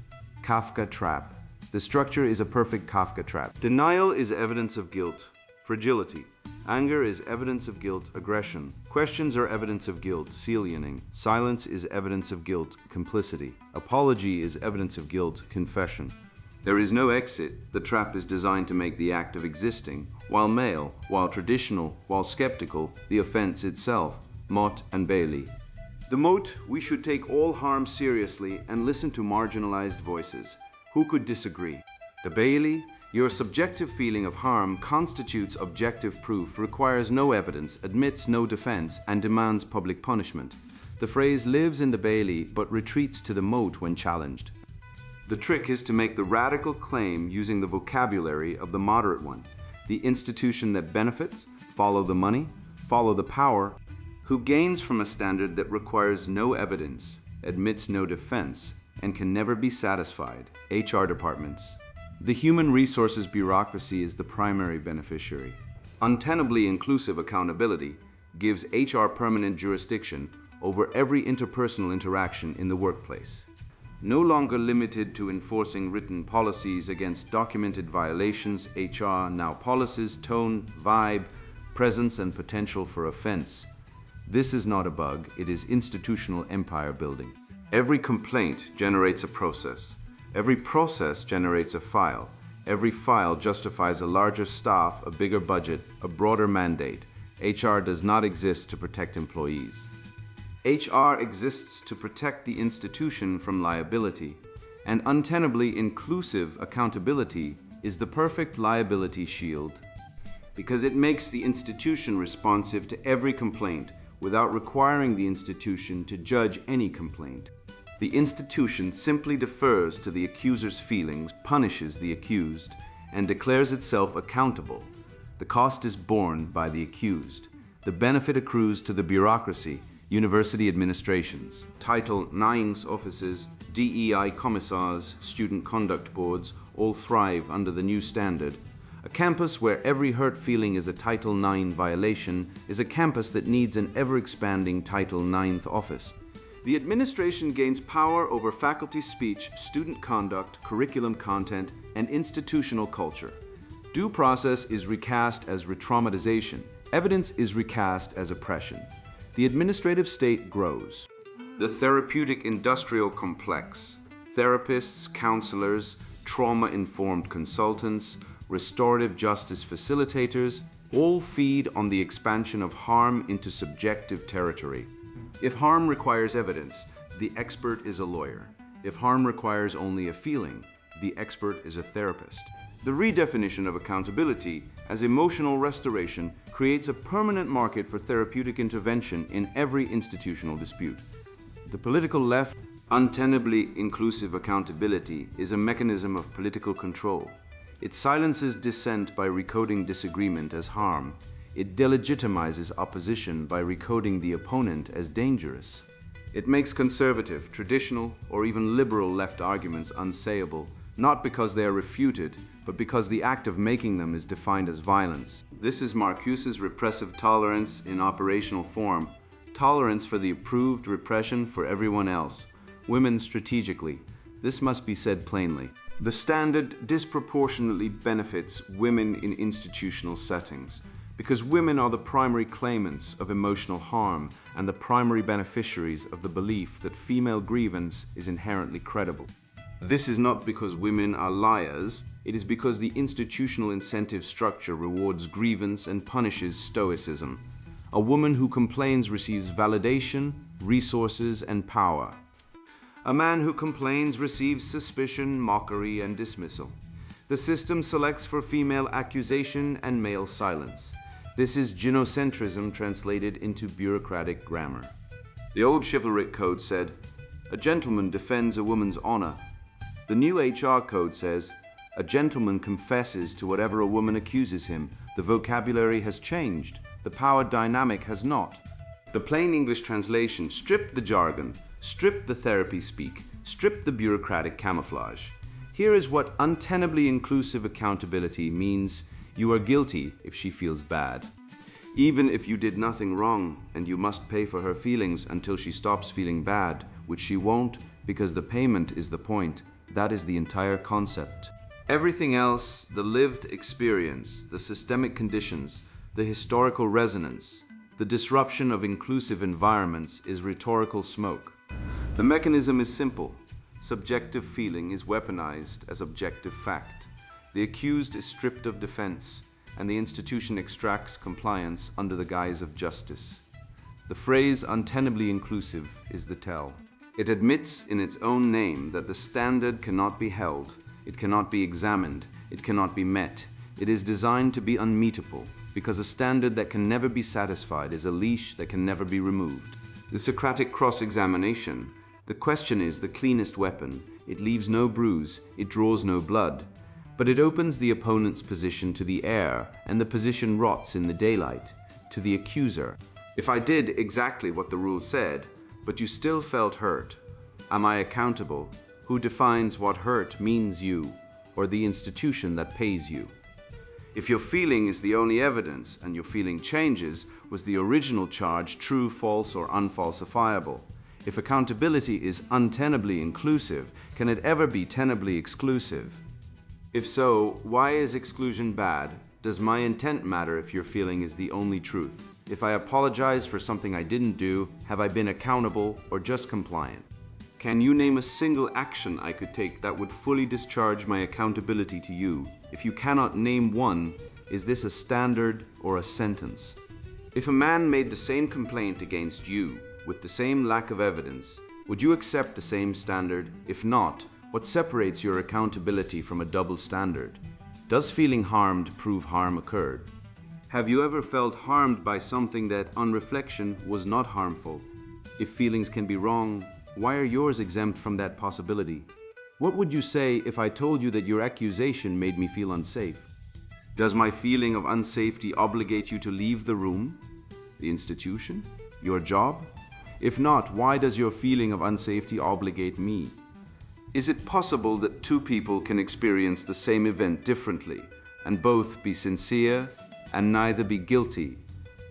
Kafka trap. The structure is a perfect Kafka trap. Denial is evidence of guilt. Fragility. Anger is evidence of guilt. Aggression. Questions are evidence of guilt. Sealioning. Silence is evidence of guilt. Complicity. Apology is evidence of guilt. Confession. There is no exit. The trap is designed to make the act of existing, while male, while traditional, while skeptical, the offense itself. Mott and Bailey. The moat: we should take all harm seriously and listen to marginalized voices. Who could disagree? The Bailey: your subjective feeling of harm constitutes objective proof, requires no evidence, admits no defense, and demands public punishment. The phrase lives in the Bailey but retreats to the moat when challenged. The trick is to make the radical claim using the vocabulary of the moderate one. The institution that benefits, follow the money, follow the power, who gains from a standard that requires no evidence, admits no defense, and can never be satisfied. HR departments. The human resources bureaucracy is the primary beneficiary. Untenably inclusive accountability gives HR permanent jurisdiction over every interpersonal interaction in the workplace. No longer limited to enforcing written policies against documented violations, HR now policies tone, vibe, presence, and potential for offense. This is not a bug, it is institutional empire building. Every complaint generates a process. Every process generates a file. Every file justifies a larger staff, a bigger budget, a broader mandate. HR does not exist to protect employees. HR exists to protect the institution from liability, and untenably inclusive accountability is the perfect liability shield, because it makes the institution responsive to every complaint without requiring the institution to judge any complaint. The institution simply defers to the accuser's feelings, punishes the accused, and declares itself accountable. The cost is borne by the accused. The benefit accrues to the bureaucracy, university administrations, Title IX's offices, DEI commissars, student conduct boards, all thrive under the new standard. A campus where every hurt feeling is a Title IX violation is a campus that needs an ever-expanding Title IX office. The administration gains power over faculty speech, student conduct, curriculum content, and institutional culture. Due process is recast as re-traumatization. Evidence is recast as oppression. The administrative state grows. The therapeutic industrial complex, therapists, counselors, trauma-informed consultants, restorative justice facilitators, all feed on the expansion of harm into subjective territory. If harm requires evidence, the expert is a lawyer. If harm requires only a feeling, the expert is a therapist. The redefinition of accountability as emotional restoration creates a permanent market for therapeutic intervention in every institutional dispute. The political left, untenably inclusive accountability is a mechanism of political control. It silences dissent by recoding disagreement as harm. It delegitimizes opposition by recoding the opponent as dangerous. It makes conservative, traditional, or even liberal left arguments unsayable, not because they are refuted, but because the act of making them is defined as violence. This is Marcuse's repressive tolerance in operational form, tolerance for the approved repression for everyone else, women strategically. This must be said plainly. The standard disproportionately benefits women in institutional settings, because women are the primary claimants of emotional harm and the primary beneficiaries of the belief that female grievance is inherently credible. This is not because women are liars, it is because the institutional incentive structure rewards grievance and punishes stoicism. A woman who complains receives validation, resources, and power. A man who complains receives suspicion, mockery, and dismissal. The system selects for female accusation and male silence. This is gynocentrism translated into bureaucratic grammar. The old chivalric code said, "A gentleman defends a woman's honor." The new HR code says, "A gentleman confesses to whatever a woman accuses him." The vocabulary has changed. The power dynamic has not. The plain English translation stripped the jargon, stripped the therapy speak, stripped the bureaucratic camouflage. Here is what untenably inclusive accountability means. You are guilty if she feels bad. Even if you did nothing wrong, and you must pay for her feelings until she stops feeling bad, which she won't, because the payment is the point. That is the entire concept. Everything else, the lived experience, the systemic conditions, the historical resonance, the disruption of inclusive environments is rhetorical smoke. The mechanism is simple. Subjective feeling is weaponized as objective fact. The accused is stripped of defense, and the institution extracts compliance under the guise of justice. The phrase untenably inclusive is the tell. It admits in its own name that the standard cannot be held, it cannot be examined, it cannot be met. It is designed to be unmeetable, because a standard that can never be satisfied is a leash that can never be removed. The Socratic cross-examination, the question is the cleanest weapon. It leaves no bruise, it draws no blood, but it opens the opponent's position to the air, and the position rots in the daylight, to the accuser. If I did exactly what the rule said, but you still felt hurt, am I accountable? Who defines what hurt means, you, or the institution that pays you? If your feeling is the only evidence, and your feeling changes, was the original charge true, false, or unfalsifiable? If accountability is untenably inclusive, can it ever be tenably exclusive? If so, why is exclusion bad? Does my intent matter if your feeling is the only truth? If I apologize for something I didn't do, have I been accountable or just compliant? Can you name a single action I could take that would fully discharge my accountability to you? If you cannot name one, is this a standard or a sentence? If a man made the same complaint against you with the same lack of evidence, would you accept the same standard? If not, what separates your accountability from a double standard? Does feeling harmed prove harm occurred? Have you ever felt harmed by something that, on reflection, was not harmful? If feelings can be wrong, why are yours exempt from that possibility? What would you say if I told you that your accusation made me feel unsafe? Does my feeling of unsafety obligate you to leave the room, the institution, your job? If not, why does your feeling of unsafety obligate me? Is it possible that two people can experience the same event differently and both be sincere and neither be guilty?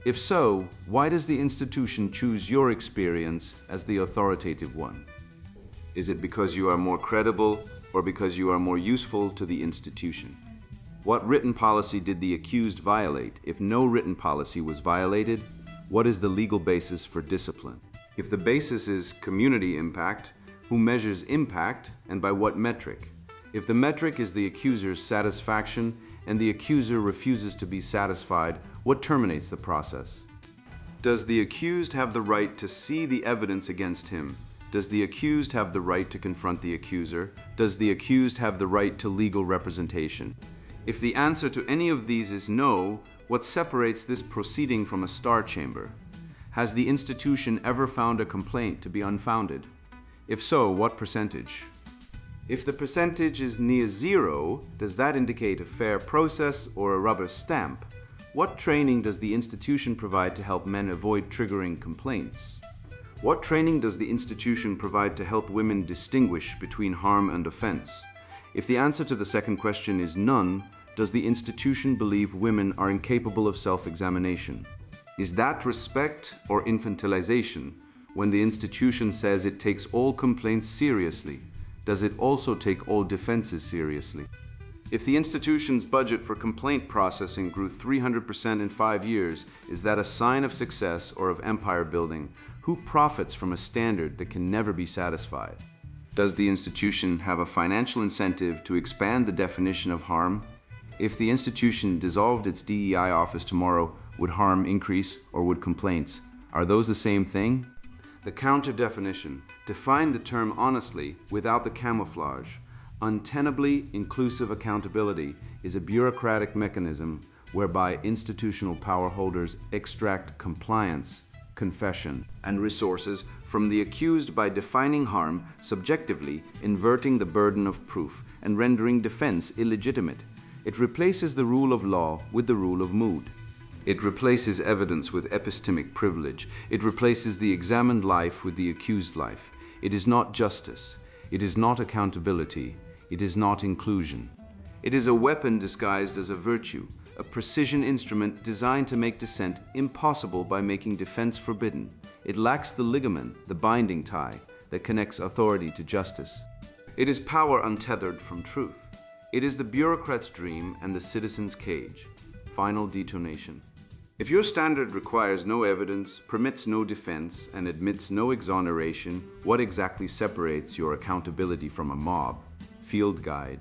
If so, why does the institution choose your experience as the authoritative one? Is it because you are more credible or because you are more useful to the institution? What written policy did the accused violate? If no written policy was violated, what is the legal basis for discipline? If the basis is community impact, who measures impact and by what metric? If the metric is the accuser's satisfaction and the accuser refuses to be satisfied, what terminates the process? Does the accused have the right to see the evidence against him? Does the accused have the right to confront the accuser? Does the accused have the right to legal representation? If the answer to any of these is no, what separates this proceeding from a star chamber? Has the institution ever found a complaint to be unfounded? If so, what percentage? If the percentage is near zero, does that indicate a fair process or a rubber stamp? What training does the institution provide to help men avoid triggering complaints? What training does the institution provide to help women distinguish between harm and offense? If the answer to the second question is none, does the institution believe women are incapable of self-examination? Is that respect or infantilization when the institution says it takes all complaints seriously? Does it also take all defenses seriously? If the institution's budget for complaint processing grew 300% in 5 years, is that a sign of success or of empire building? Who profits from a standard that can never be satisfied? Does the institution have a financial incentive to expand the definition of harm? If the institution dissolved its DEI office tomorrow, would harm increase or would complaints? Are those the same thing? The counter definition. Define the term honestly without the camouflage. Untenably inclusive accountability is a bureaucratic mechanism whereby institutional power holders extract compliance, confession, and resources from the accused by defining harm subjectively, inverting the burden of proof, and rendering defense illegitimate. It replaces the rule of law with the rule of mood. It replaces evidence with epistemic privilege. It replaces the examined life with the accused life. It is not justice. It is not accountability. It is not inclusion. It is a weapon disguised as a virtue, a precision instrument designed to make dissent impossible by making defense forbidden. It lacks the ligament, the binding tie, that connects authority to justice. It is power untethered from truth. It is the bureaucrat's dream and the citizen's cage. Final detonation. If your standard requires no evidence, permits no defense, and admits no exoneration, what exactly separates your accountability from a mob? Field guide.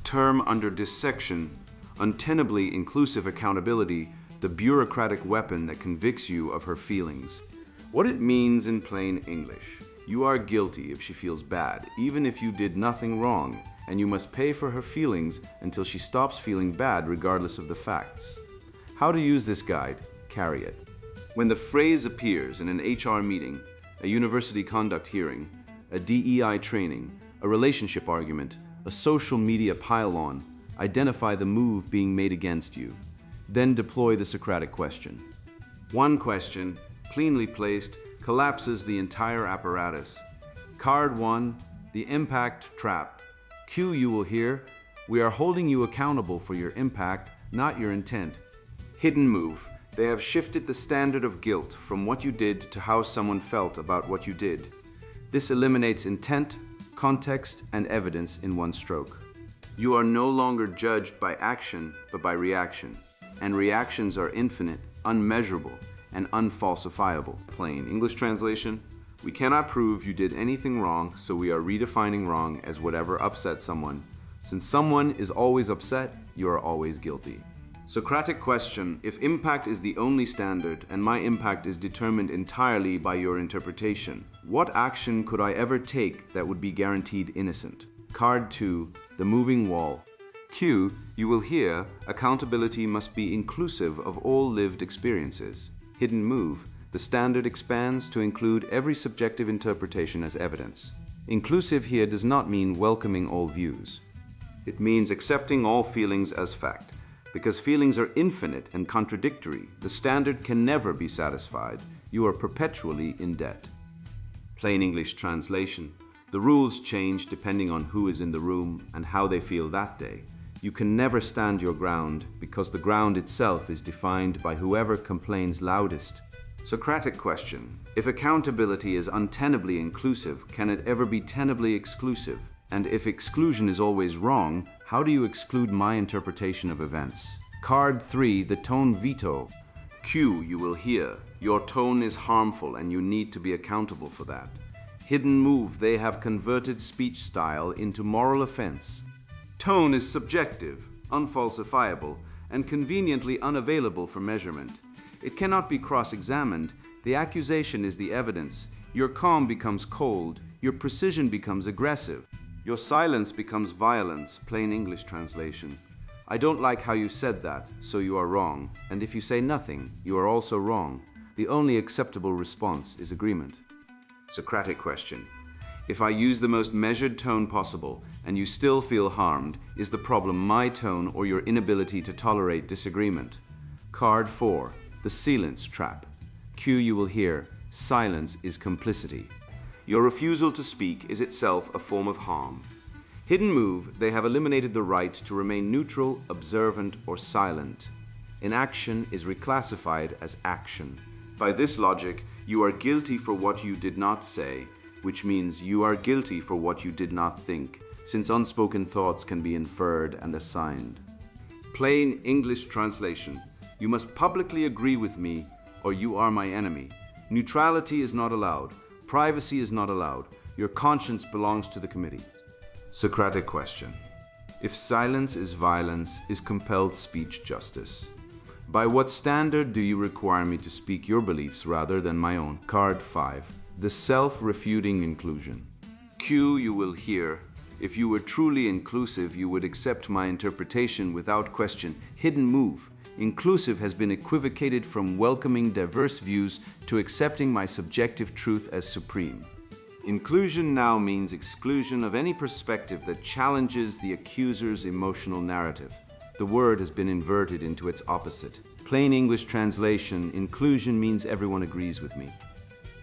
Term under dissection, untenably inclusive accountability, the bureaucratic weapon that convicts you of her feelings. What it means in plain English. You are guilty if she feels bad, even if you did nothing wrong, and you must pay for her feelings until she stops feeling bad regardless of the facts. How to use this guide? Carry it. When the phrase appears in an HR meeting, a university conduct hearing, a DEI training, a relationship argument, a social media pile-on, identify the move being made against you. Then deploy the Socratic question. One question, cleanly placed, collapses the entire apparatus. Card 1, the impact trap. Cue, you will hear, we are holding you accountable for your impact, not your intent. Hidden move. They have shifted the standard of guilt from what you did to how someone felt about what you did. This eliminates intent, context, and evidence in one stroke. You are no longer judged by action, but by reaction. And reactions are infinite, unmeasurable, and unfalsifiable. Plain English translation. We cannot prove you did anything wrong, so we are redefining wrong as whatever upset someone. Since someone is always upset, you are always guilty. Socratic question: if impact is the only standard and my impact is determined entirely by your interpretation, what action could I ever take that would be guaranteed innocent? Card 2, the moving wall. Q, you will hear, accountability must be inclusive of all lived experiences. Hidden move, the standard expands to include every subjective interpretation as evidence. Inclusive here does not mean welcoming all views. It means accepting all feelings as fact. Because feelings are infinite and contradictory, the standard can never be satisfied. You are perpetually in debt. Plain English translation. The rules change depending on who is in the room and how they feel that day. You can never stand your ground because the ground itself is defined by whoever complains loudest. Socratic question: if accountability is untenably inclusive, can it ever be tenably exclusive? And if exclusion is always wrong, how do you exclude my interpretation of events? Card 3, the tone veto. Q, you will hear, your tone is harmful and you need to be accountable for that. Hidden move, they have converted speech style into moral offense. Tone is subjective, unfalsifiable, and conveniently unavailable for measurement. It cannot be cross-examined. The accusation is the evidence. Your calm becomes cold. Your precision becomes aggressive. Your silence becomes violence. Plain English translation. I don't like how you said that, so you are wrong. And if you say nothing, you are also wrong. The only acceptable response is agreement. Socratic question: if I use the most measured tone possible and you still feel harmed, is the problem my tone or your inability to tolerate disagreement? Card 4, the silence trap. Q, you will hear, silence is complicity. Your refusal to speak is itself a form of harm. Hidden move, they have eliminated the right to remain neutral, observant, or silent. Inaction is reclassified as action. By this logic, you are guilty for what you did not say, which means you are guilty for what you did not think, since unspoken thoughts can be inferred and assigned. Plain English translation: you must publicly agree with me, or you are my enemy. Neutrality is not allowed. Privacy is not allowed. Your conscience belongs to the committee. Socratic question: if silence is violence, is compelled speech justice? By what standard do you require me to speak your beliefs rather than my own? Card 5, the self-refuting inclusion. Q, you will hear, if you were truly inclusive, you would accept my interpretation without question. Hidden move, inclusive has been equivocated from welcoming diverse views to accepting my subjective truth as supreme. Inclusion now means exclusion of any perspective that challenges the accuser's emotional narrative. The word has been inverted into its opposite. Plain English translation: inclusion means everyone agrees with me.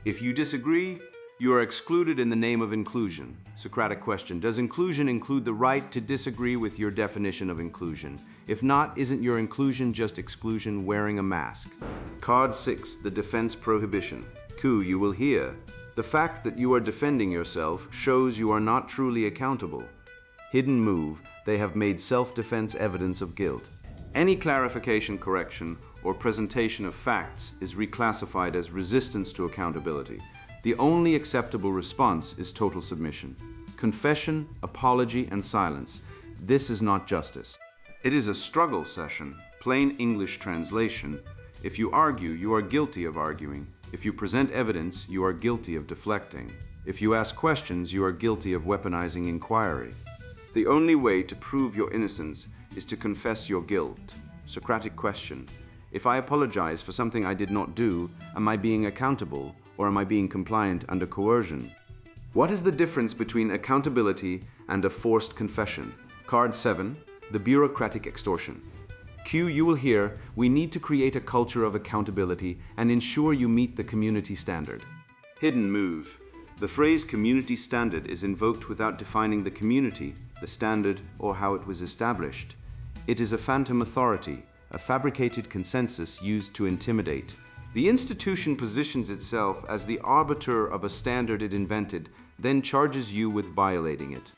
If you disagree, you are excluded in the name of inclusion. Socratic question: does inclusion include the right to disagree with your definition of inclusion? If not, isn't your inclusion just exclusion wearing a mask? Card 6, the defense prohibition. Q, you will hear, the fact that you are defending yourself shows you are not truly accountable. Hidden move, they have made self-defense evidence of guilt. Any clarification, correction, or presentation of facts is reclassified as resistance to accountability. The only acceptable response is total submission. Confession, apology, and silence. This is not justice. It is a struggle session. Plain English translation: if you argue, you are guilty of arguing. If you present evidence, you are guilty of deflecting. If you ask questions, you are guilty of weaponizing inquiry. The only way to prove your innocence is to confess your guilt. Socratic question: if I apologize for something I did not do, am I being accountable, or am I being compliant under coercion? What is the difference between accountability and a forced confession? Card 7, the bureaucratic extortion. Q, you will hear, we need to create a culture of accountability and ensure you meet the community standard. Hidden move. The phrase community standard is invoked without defining the community, the standard, or how it was established. It is a phantom authority, a fabricated consensus used to intimidate. The institution positions itself as the arbiter of a standard it invented, then charges you with violating it.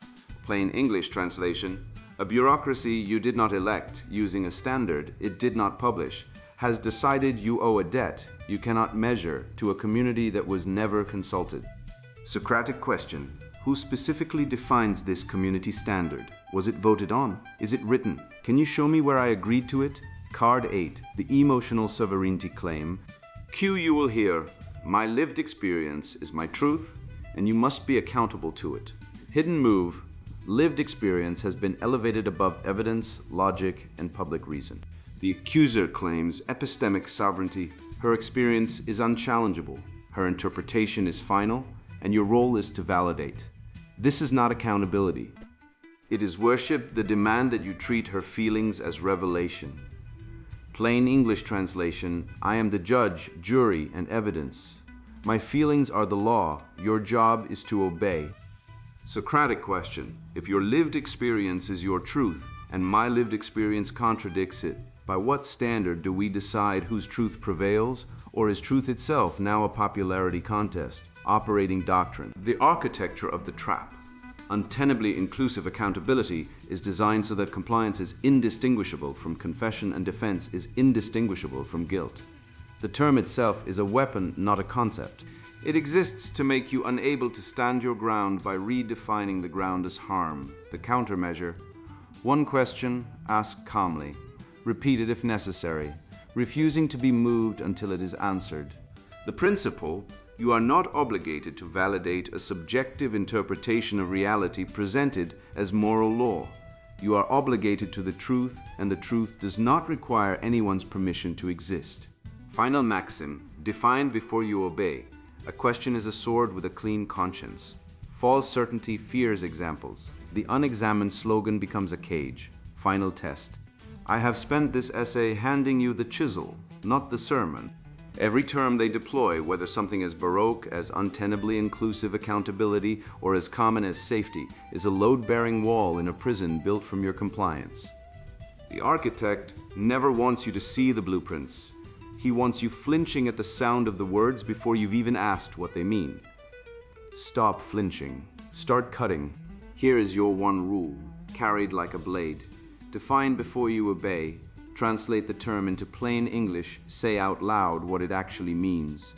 Plain English translation: a bureaucracy you did not elect, using a standard it did not publish, has decided you owe a debt you cannot measure to a community that was never consulted. Socratic question: who specifically defines this community standard? Was it voted on? Is it written? Can you show me where I agreed to it? Card 8, the emotional sovereignty claim. Q, you will hear, my lived experience is my truth, and you must be accountable to it. Hidden move, lived experience has been elevated above evidence, logic, and public reason. The accuser claims epistemic sovereignty. Her experience is unchallengeable. Her interpretation is final, and your role is to validate. This is not accountability. It is worship, the demand that you treat her feelings as revelation. Plain English translation: I am the judge, jury, and evidence. My feelings are the law. Your job is to obey. Socratic question: if your lived experience is your truth, and my lived experience contradicts it, by what standard do we decide whose truth prevails, or is truth itself now a popularity contest? Operating doctrine. The architecture of the trap. Untenably inclusive accountability is designed so that compliance is indistinguishable from confession and defense is indistinguishable from guilt. The term itself is a weapon, not a concept. It exists to make you unable to stand your ground by redefining the ground as harm. The countermeasure: one question, asked calmly, repeated if necessary, refusing to be moved until it is answered. The principle: you are not obligated to validate a subjective interpretation of reality presented as moral law. You are obligated to the truth, and the truth does not require anyone's permission to exist. Final maxim: define before you obey. A question is a sword with a clean conscience. False certainty fears examples. The unexamined slogan becomes a cage. Final test. I have spent this essay handing you the chisel, not the sermon. Every term they deploy, whether something as baroque as untenably inclusive accountability or as common as safety, is a load-bearing wall in a prison built from your compliance. The architect never wants you to see the blueprints. He wants you flinching at the sound of the words before you've even asked what they mean. Stop flinching. Start cutting. Here is your one rule, carried like a blade. Define before you obey. Translate the term into plain English, say out loud what it actually means.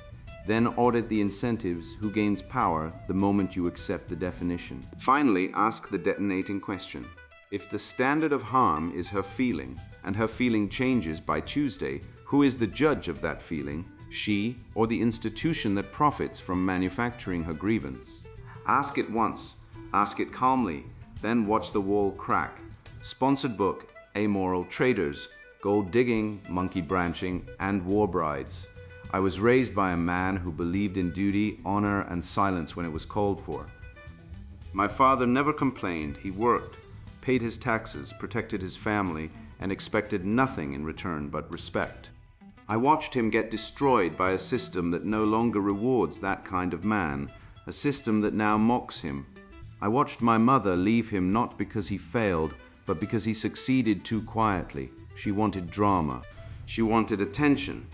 Then audit the incentives, who gains power the moment you accept the definition. Finally, ask the detonating question. If the standard of harm is her feeling, and her feeling changes by Tuesday, who is the judge of that feeling, she or the institution that profits from manufacturing her grievance? Ask it once, ask it calmly, then watch the wall crack. Sponsored book, Amoral Traitors, Gold Digging, Monkey Branching, and War Brides. I was raised by a man who believed in duty, honor, and silence when it was called for. My father never complained. He worked, paid his taxes, protected his family, and expected nothing in return but respect. I watched him get destroyed by a system that no longer rewards that kind of man, a system that now mocks him. I watched my mother leave him not because he failed, but because he succeeded too quietly. She wanted drama. She wanted attention.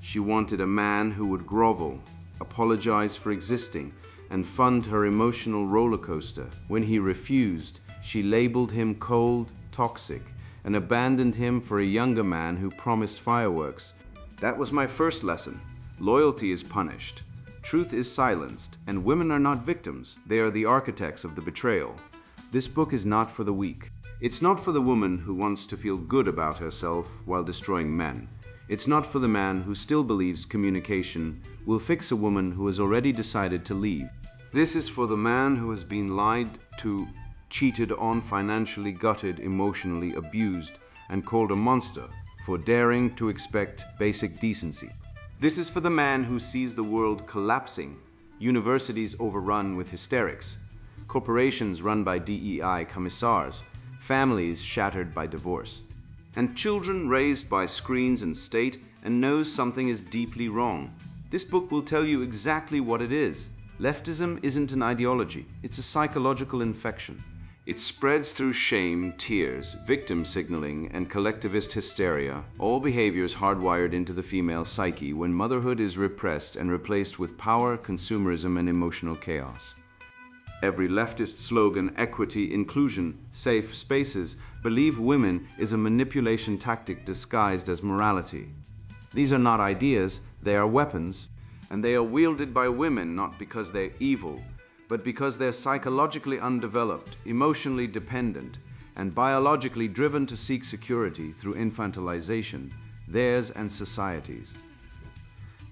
She wanted a man who would grovel, apologize for existing, and fund her emotional roller coaster. When he refused, she labeled him cold, toxic, and abandoned him for a younger man who promised fireworks. That was my first lesson. Loyalty is punished. Truth is silenced, and women are not victims. They are the architects of the betrayal. This book is not for the weak. It's not for the woman who wants to feel good about herself while destroying men. It's not for the man who still believes communication will fix a woman who has already decided to leave. This is for the man who has been lied to, cheated on, financially gutted, emotionally abused, and called a monster for daring to expect basic decency. This is for the man who sees the world collapsing, universities overrun with hysterics, corporations run by DEI commissars, families shattered by divorce, and children raised by screens and state and knows something is deeply wrong. This book will tell you exactly what it is. Leftism isn't an ideology, it's a psychological infection. It spreads through shame, tears, victim signaling, and collectivist hysteria, all behaviors hardwired into the female psyche when motherhood is repressed and replaced with power, consumerism, and emotional chaos. Every leftist slogan, equity, inclusion, safe spaces, believe women is a manipulation tactic disguised as morality. These are not ideas, they are weapons, and they are wielded by women not because they're evil, but because they're psychologically undeveloped, emotionally dependent, and biologically driven to seek security through infantilization, theirs and society's.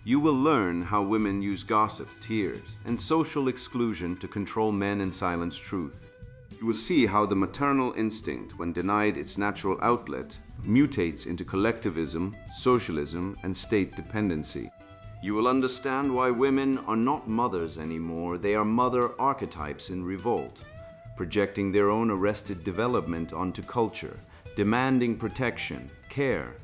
You will learn how women use gossip, tears, and social exclusion to control men and silence truth. You will see how the maternal instinct, when denied its natural outlet, mutates into collectivism, socialism, and state dependency. You will understand why women are not mothers anymore, they are mother archetypes in revolt, projecting their own arrested development onto culture, demanding protection, care,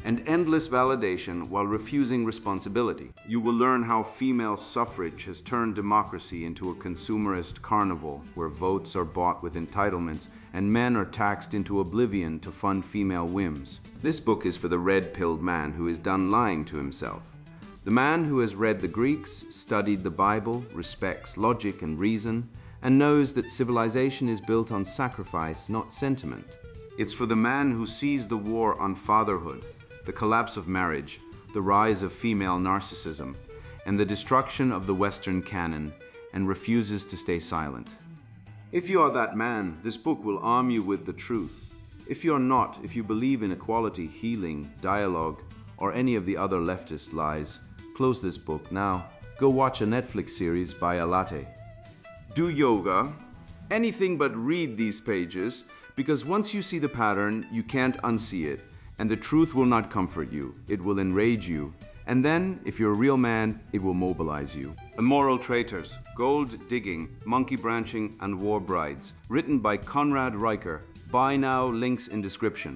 and endless validation while refusing responsibility. You will learn how female suffrage has turned democracy into a consumerist carnival where votes are bought with entitlements and men are taxed into oblivion to fund female whims. This book is for the red-pilled man who is done lying to himself. The man who has read the Greeks, studied the Bible, respects logic and reason, and knows that civilization is built on sacrifice, not sentiment. It's for the man who sees the war on fatherhood, the collapse of marriage, the rise of female narcissism, and the destruction of the Western canon, and refuses to stay silent. If you are that man, this book will arm you with the truth. If you're not, if you believe in equality, healing, dialogue, or any of the other leftist lies, close this book now. Go watch a Netflix series by a latte. Do yoga, anything but read these pages, because once you see the pattern, you can't unsee it. And the truth will not comfort you, it will enrage you. And then, if you're a real man, it will mobilize you. Amoral Traitors, Gold Digging, Monkey Branching, and War Brides. Written by Conrad Riker. Buy now, links in description.